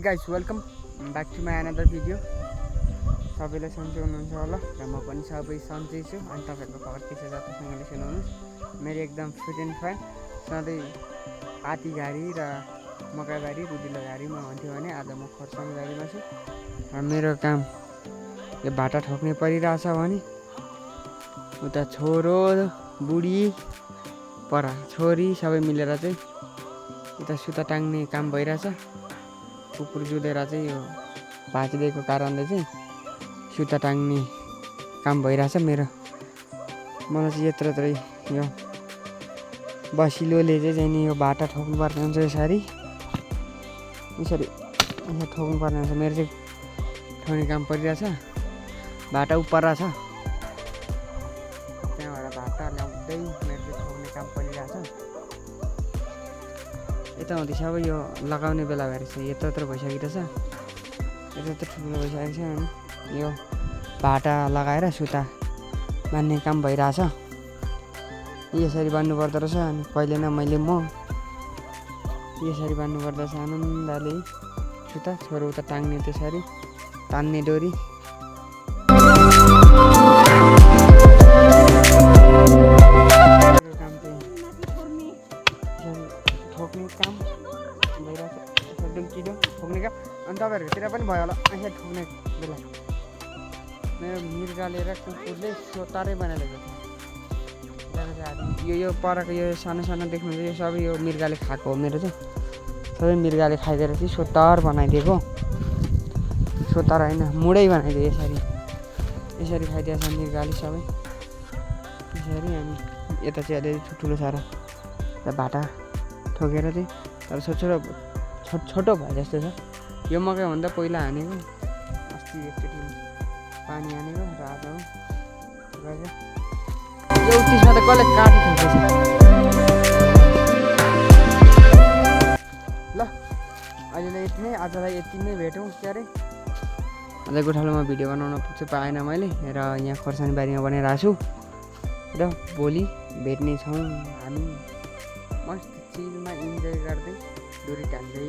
Guys welcome back to my another video. सबैलाई सन्चै हुनुहुन्छ होला र म पनि सबै सन्चै छु। अनि तपाईँहरूको खबर के छ जतासँगले सुनाउनुहोस्। मेरो एकदम फिट एन्ड फाइन। सधैँ हात्ती घारी र मकैबारी रुदिलो घारीमा हुन्थ्यो भने आज म खरसाङ घारीमा छु र मेरो काम यो भाटा ठोक्ने परिरहेछ भने उता छोरो बुढी परा छोरी सबै मिलेर चाहिँ उता सुता टाङ्ने काम भइरहेछ। कुकुर जुधेर चाहिँ यो भाँचिदिएको कारणले चाहिँ सुता टाङ्ने काम भइरहेछ मेरो। मलाई चाहिँ यत्रै यो बसिलोले चाहिँ नि यो भाटा ठोक्नुपर्ने हुन्छ। यसरी यहाँ ठोक्नुपर्ने हुन्छ। मेरो चाहिँ ठोक्ने काम परिरहेछ। भाटा उपर छ त्यहाँबाट भाटा ल्याउँदै मेरो चाहिँ ठोक्ने काम परिरहेछ। यता हुँदै सबै यो लगाउने बेला भएर चाहिँ यत्रो भइसकेको छ। यत्रो ठुलो भइसकेको छ। अनि यो भाटा लगाएर सुता बान्ने काम भइरहेछ। यसरी बान्नु पर्दो रहेछ। अनि कहिले न मैले म यसरी बान्नु पर्दो रहेछ आनन्दले सुता। छोरो उता टाङ्ने त्यसरी तान्ने डोरी। काम चाहिँ ठोक्ने काम भइरहेछ। डुम्किलो ठोक्ने काम। अनि तपाईँहरूकोतिर पनि भयो होला यहाँ ठोक्ने बेला। मेरो मिर्गाले र कुकुरले सोतारै बनाइदिएको छ। यो परको यो सानो सानो देख्नुहुन्छ यो सबै यो मिर्गाले खाएको हो। मेरो चाहिँ सबै मिर्गाले खाइदिएर चाहिँ सोतार बनाइदिएको। सोतार होइन मुडै बनाइदियो। यसरी खाइदिएछ मिर्गाले सबै यसरी। अनि यता चाहिँ अलिअलि ठुल्ठुलो छ र भाटा ठोकेर चाहिँ तर छोटो भए जस्तो छ। यो मकै भन्दा पहिला हानेको अस्ति एकचोटि पानी हानेको र आज गएर यो त्यसमा त कसले काटी ठोकेछ। ल अहिलेलाई यति नै। आजलाई यति नै भेटौँ क्यारे। अझ गोठालोमा भिडियो बनाउन पाएन मैले र यहाँ खोर्सानी बारीमा बनाइरहेको छु र भोलि भेट्नेछौँ हामी मस्त चिलमा इन्जोय गर्दै डोरी टान्दै।